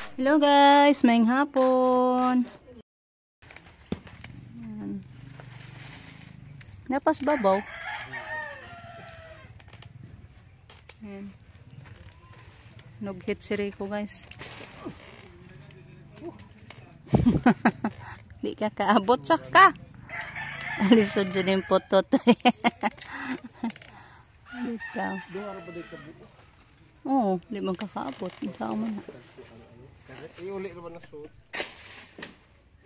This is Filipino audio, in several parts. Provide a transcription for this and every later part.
Hello guys, maayong hapon. Ayan. Napas babaw. Ayan. Nughit si Rico guys. Di ka kaabot saka. Alisod dyan yung putot. Dito. Oo, di man kakaabot. Nasaan mo na. Iuli naman na suot.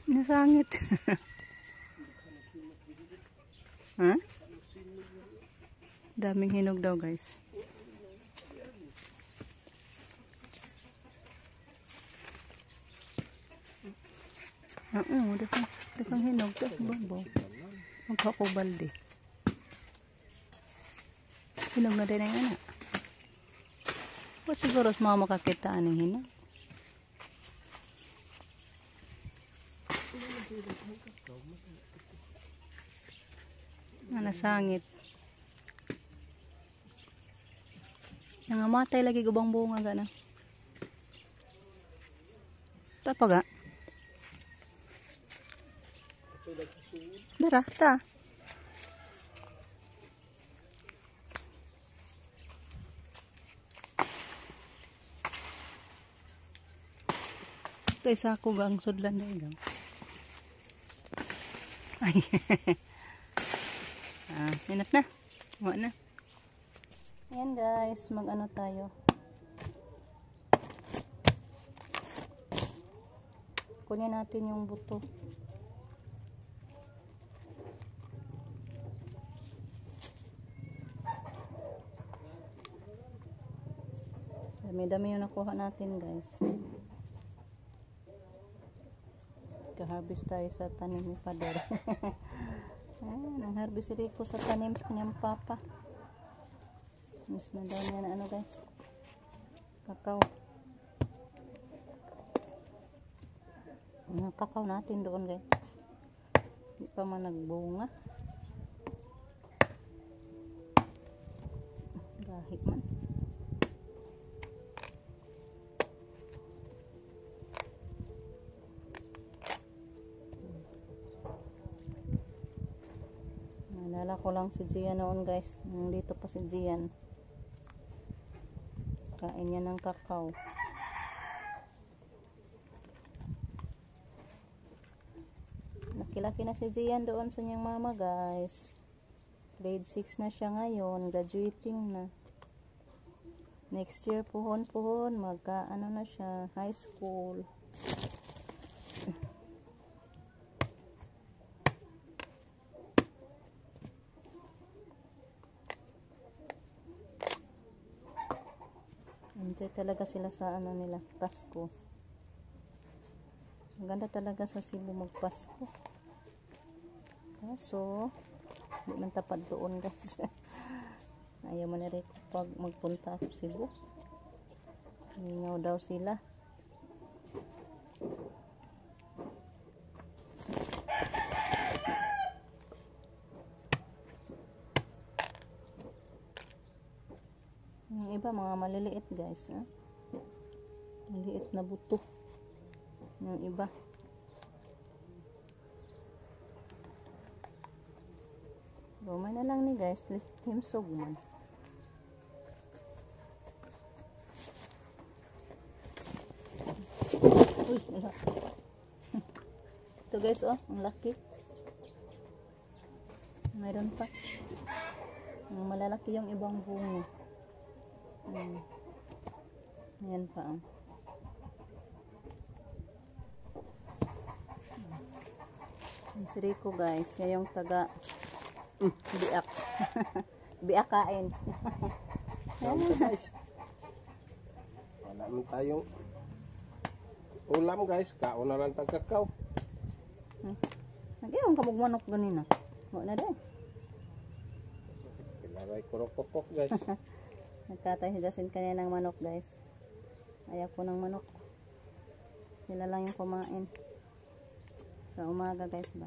Nasangit. Ha? Daming hinog daw guys. Oo, dakang hinog to. Babaw. Magkakubalde. Hinog na din ang anak. O siguro sa mga makakitaan ng hinog. Nasangit. Nangamatay lagi gubang bunga gana. Tapaga. Dara, ta. Ito isa ako gang sudlan na ilang. Ay. Minat na. Huwag na. Ayan guys, mag-ano tayo. Kunin natin yung buto. Dami-dami yung nakuha natin guys. Ka-harvest tayo sa tanim ni Padre. Nang-harvest si Rico sa tanim sa kanyang papa. Miss na daw niya na ano guys. Kakao. Yung kakao natin doon guys. Hindi pa man nagbunga. Gahit man. Naalala ko lang si Gian noon guys. Dito pa si Gian. Kain niya ng kakao. Nakilaki na si Gian doon sa niyang mama guys. Grade 6 na siya ngayon. Graduating na. Next year puhon-puhon. Magka-ano na siya. High school. Enjoy talaga sila sa ano nila, Pasko. Maganda talaga sa Cebu magpasko. Kaso, hindi man tapad doon guys. Ayaw man na rin pag magpunta ako Cebu. Hingaw daw sila. Yung iba mga maliliit guys. Maliliit na buto. Yung iba. Rumay na lang ni guys. Himsog man. Uy, wala. Ito guys oh. Ang laki. Mayroon pa. Malalaki yung ibang bunga. Ayan pa oh. Si Rico guys, siya yung taga biak. Biakain. Guys. Wala man tayong ulam guys, kaon na lang tag kakao. Nag-iwan ka magmanok ganina. Huwag na din. Kailangan kurok-kurok guys. Nagkatay si Jasin kanina ng manok guys. Ayaw ko ng manok. Sila lang yung kumain. Sa umaga guys ba.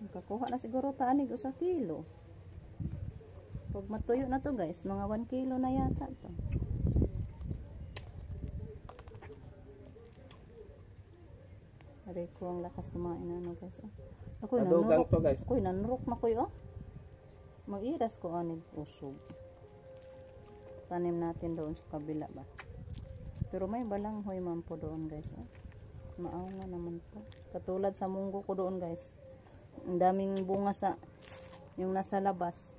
Nakakuha na siguro tanig o sa kilo. Matuyo na to guys. Mga 1 kilo na yata to. Aray ko ang lakas kumain na ano guys. Ako'y Kadugang nanurok. to guys. Ako'y nanurok na ko'y oh. Mag-iras ko anig usog. Tanim natin doon sa kabila ba. Pero may balanghoy man po doon guys. Maaw nga naman po. Katulad sa munggo ko doon guys. Ang daming bunga sa yung nasa labas.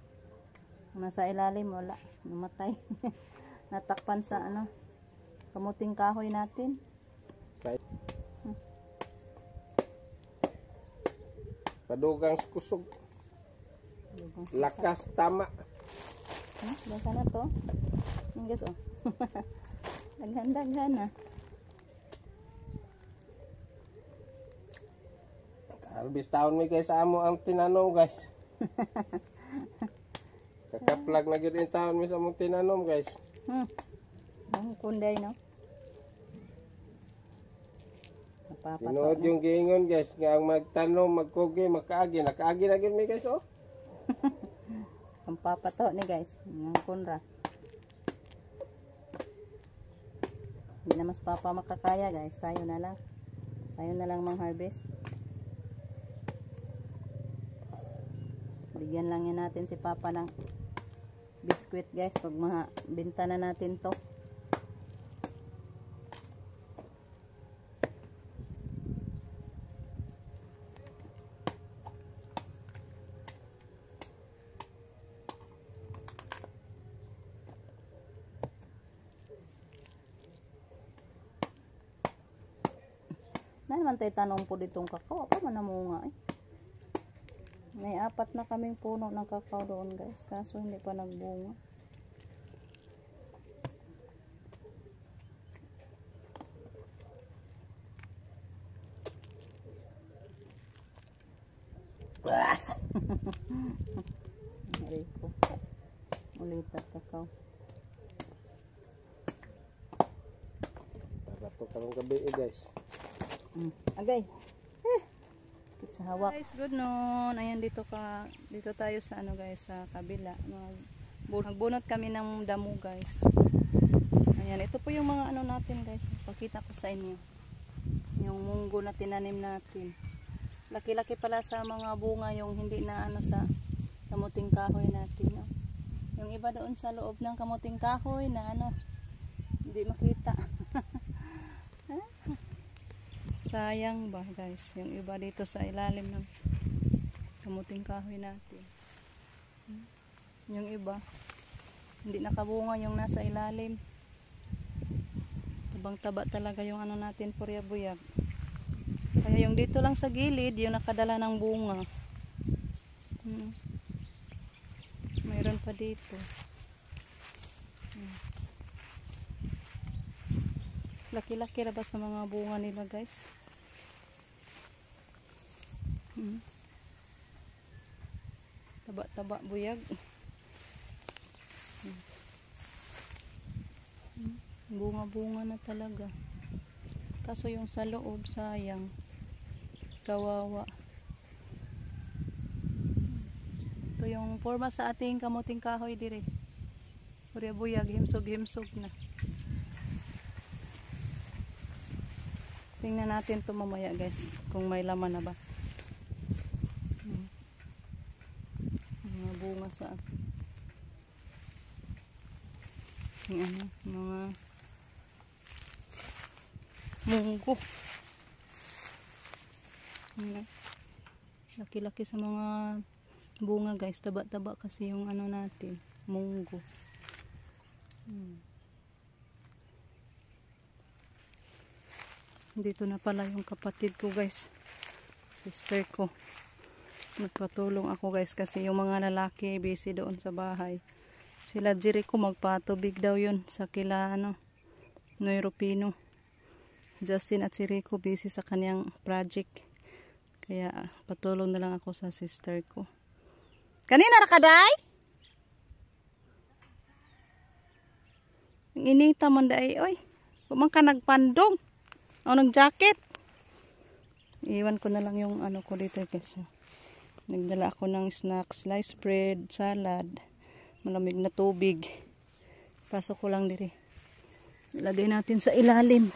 Yung nasa ilalim wala. Namatay. Natakpan sa ano kamuting kahoy natin. Kahit kadugang kusog. Lakas tama. Basa na to. Ang guys oh. Daghan-daghan na. Harvest taon mi guys amo ang tinanom guys. Kakaplag na gyud in taon mi sa among tinanom guys. Ang kunday no. Napapato. Tinuod yung giingon guys nga ang magtanom, magkugi, makaagi, nakaagi na gyud mi guys oh. Ang papato ni guys. Ang kunra. Hindi na mas papa makakaya guys. Tayo na lang. Tayo na lang mang-harvest. Bigyan lang yan natin si papa ng biskwit guys. Pag binta na natin to. Na naman tayo tanong po ditong kakao. Apa man namunga eh. May 4 na kaming puno ng kakao doon guys. Kaso hindi pa nagbunga. Aray ko. Ulit at kakao. Para to karong gabi guys. Agay. Sa hawak. Guys, good noon. Ayan dito tayo sa ano guys, sa kabila. Nagbunot kami ng damo guys. Ayan, ito po yung mga ano natin guys. Pakita ko sa inyo. Yung munggo na tinanim natin. Laki-laki pala sa mga bunga yung hindi na ano sa kamuting kahoy natin. No? Yung iba doon sa loob ng kamuting kahoy na ano, hindi makita. Sayang ba guys, yung iba dito sa ilalim ng kamuting kahoy natin. Yung iba, hindi nakabunga yung nasa ilalim. Tabang-taba talaga yung ano natin, purya-buyag. Kaya yung dito lang sa gilid, yung nakadala ng bunga. Mayroon pa dito. Laki-laki na ba sa mga bunga nila guys? Taba-taba buyag. Bunga-bunga na talaga. Kaso yung sa loob sayang. Kawawa. Ito yung forma sa ating kamuting kahoy dire. Purya buyag, himsog-himsog na. Tingnan natin ito mamaya guys, kung may laman na ba. Mga bunga sa yung ano, mga munggo. Laki-laki sa mga bunga guys, taba-taba kasi yung ano natin, munggo. Dito na pala yung kapatid ko guys, sister ko. Nagpatulong ako guys kasi yung mga lalaki busy doon sa bahay. Sila Jericho magpatubig daw yun sa kila ano, Neuropino. Justin at si Rico busy sa kanyang project. Kaya patulong na lang ako sa sister ko. Kanina rakaday? Ang inita man daay oy. Kumang ka nagpandong. O nag-jacket. Iwan ko na lang yung ano ko dito guys. Nagdala ako ng snacks, sliced bread, salad, Malamig na tubig. Pasok ko lang diri. Ilagay natin sa ilalim.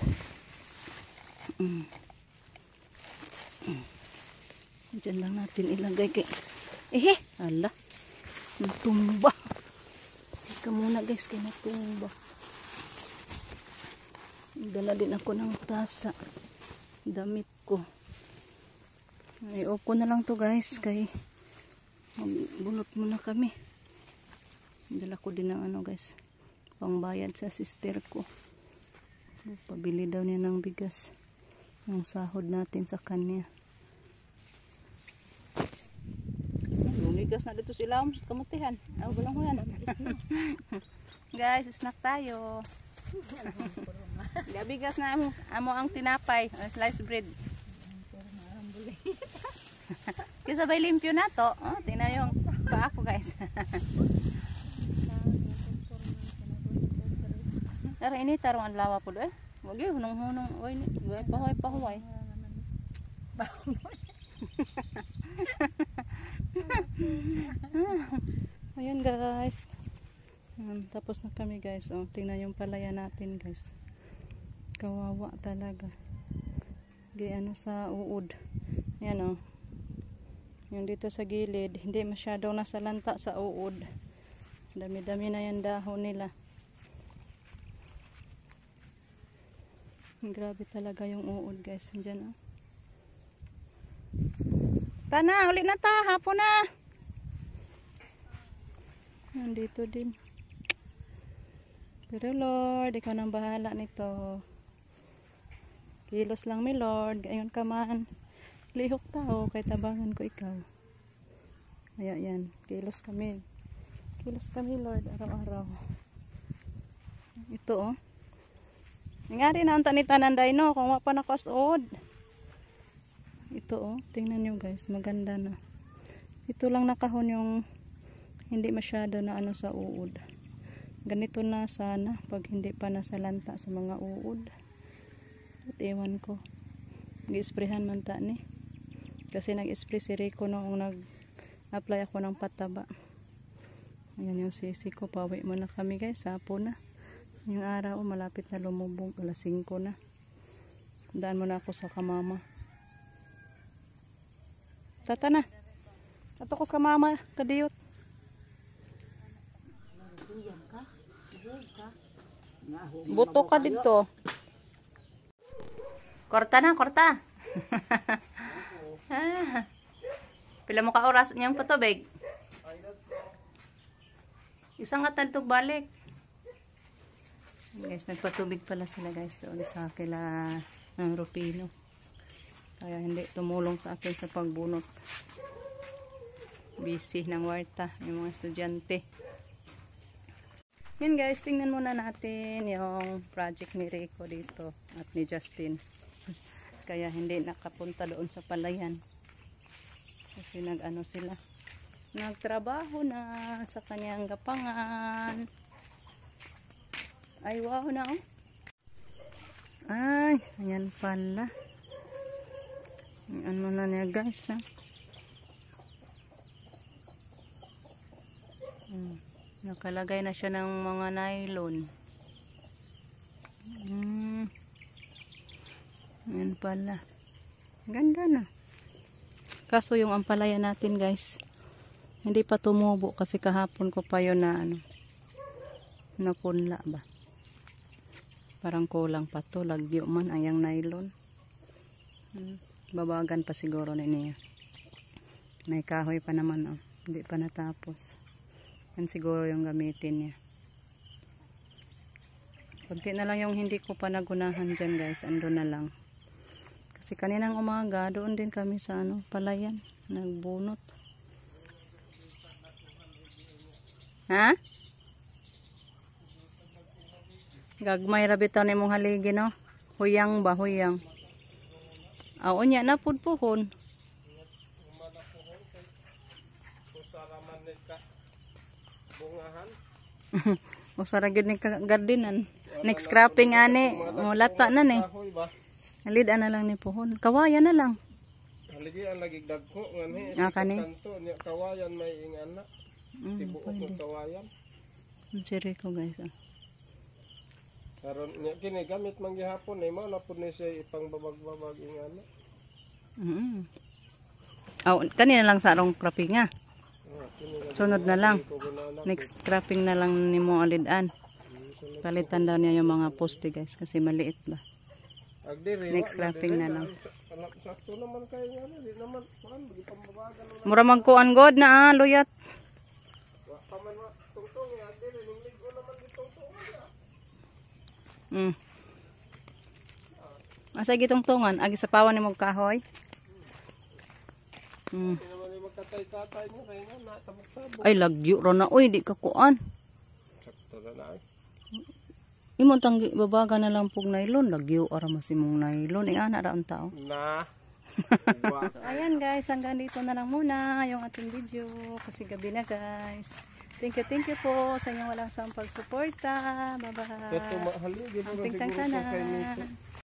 Diyan lang natin ilagay kay ala. Natumba. Teka muna guys, kay natumba. Dala din ako ng tasa. Damit ko. I-off ko na lang to guys, kay magbunot muna kami. Dala ko din ng ano guys, pangbayad sa sister ko. Pabili daw niya ng bigas. Yung sahod natin sa kanya. Lumigas na dito sila sa kamutihan. Walang huyan. Guys, snack tayo. Bigas na amo ang tinapay, sliced bread. Kasi sabay limpyo na to. Oh, tingnan yung paa ko guys. Tara ini tarong ang lawa po do. Wag gyud hunong-hunong oy ni. Pahuway. Ayan guys. Tapos na kami guys. Oh, tingnan yung palaya natin guys. Kawawa talaga. Ano sa uod. Ayan oh. Yung dito sa gilid, hindi masyadong nasalanta sa uod. Dami-dami na yung dahon nila. Grabe talaga yung uod guys. Diyan oh. Tana, ulit na ta, hapon na. Nandito din. Pero Lord, ikaw nang bahala nito. Kilos lang mi Lord, gayon ka man. Lihok tao, kay tabangan ko ikaw. Kaya yan, kilos kami. Kilos kami Lord, araw-araw. Ito oh. Ngari na ang tanitanan day no, kung wapa na kasod. Ito oh, tingnan nyo guys, maganda na. Ito lang nakahon yung hindi masyado na ano sa uod. Ganito na sana pag hindi pa nasalanta sa mga uod. At ewan ko. Nag-isprehan man ta ni. Kasi nag-spray si Rico noong nag-apply ako ng pataba. Ayan yung sisi ko. Pawi muna kami guys. Sapo na. Yung araw malapit na lumubog. Alas 5 na. Daan muna ako sa kamama. Tata na. Tato ko sa kamama. Kadiyot. Buto ka dito. Korta na, korta. Pila mo ka oras niyang patubig? Isang nga tantog balik. Guys, nagpatubig pala sila guys doon sa kila ng Rupino. Kaya hindi tumulong sa akin sa pagbunot. Busy ng warta yung mga estudyante. Yun guys, tingnan muna natin yung project ni Rico dito at ni Justin. Kaya hindi nakapunta doon sa palayan. Kasi nag-ano sila. Nagtrabaho na sa kanyang gapangan. Ay wow na oh. Ay, ayan pala. Ano na niya guys ha. Nakalagay na siya ng mga nylon. Ayan pala. Ganda na. Kaso yung ampalaya natin guys, hindi pa tumubo kasi kahapon ko pa yun na ano, napunla ba. Parang kulang pa to. Lagyo man ayang nylon. Babagan pa siguro na niya. May kahoy pa naman oh. Hindi pa natapos. Yan siguro yung gamitin niya. Kunti na lang yung hindi ko pa nagunahan dyan guys. Ando na lang. Kasi kaninang umaga, doon din kami sa ano, palayan. Nagbunot. Ha? Gagmay rabitan ni mong haligi no? Huyang ba? Huyang. O niya na pudpuhon. Usara gyud ni gardenan. Next cropping ani, lata na ni. Alid ana lang ni pohon. Kawayan na lang. Haligi ang lagi dagko ngani. Kani. Kanto nya kawayan may ingana. tibuok pwede. ng kawayan. Jere ko guys. Ah. Karon niya kini gamit man gihapon ay mao na pud ni siya ipang babag-babag ingana. Oh, kanina lang sa arong cropping nga. Kini Sunod na lang. ko ginana. Next cropping na lang ni mo alidan. Palitan daw niya yung mga poste guys kasi maliit ba. Agdiri. Next cropping na lang. Sakto naman kayo nga di naman kuan gipambabagan mo. Mura magkuan god na luyat. Wa pa man tungtong ya agdiri ning ligo naman gitungtong ya. Asa gitungtungan agi sa pawan nimo kahoy. Hindi naman yung magkatay-tatay mo kaya nga natabok-tabok. Ay lagyo ra na oy di ka kuan. Sakto na na ay. Imo tanggi babaga na lang pug nylon lagyo ara masimong nylon ay ana ra ang tao. Na. So ayan guys, hanggang dito na lang muna yung ating video kasi gabi na guys. Thank you po sa inyong walang sampal suporta. Bye bye. Ito mahali. Ang pingkang ka na.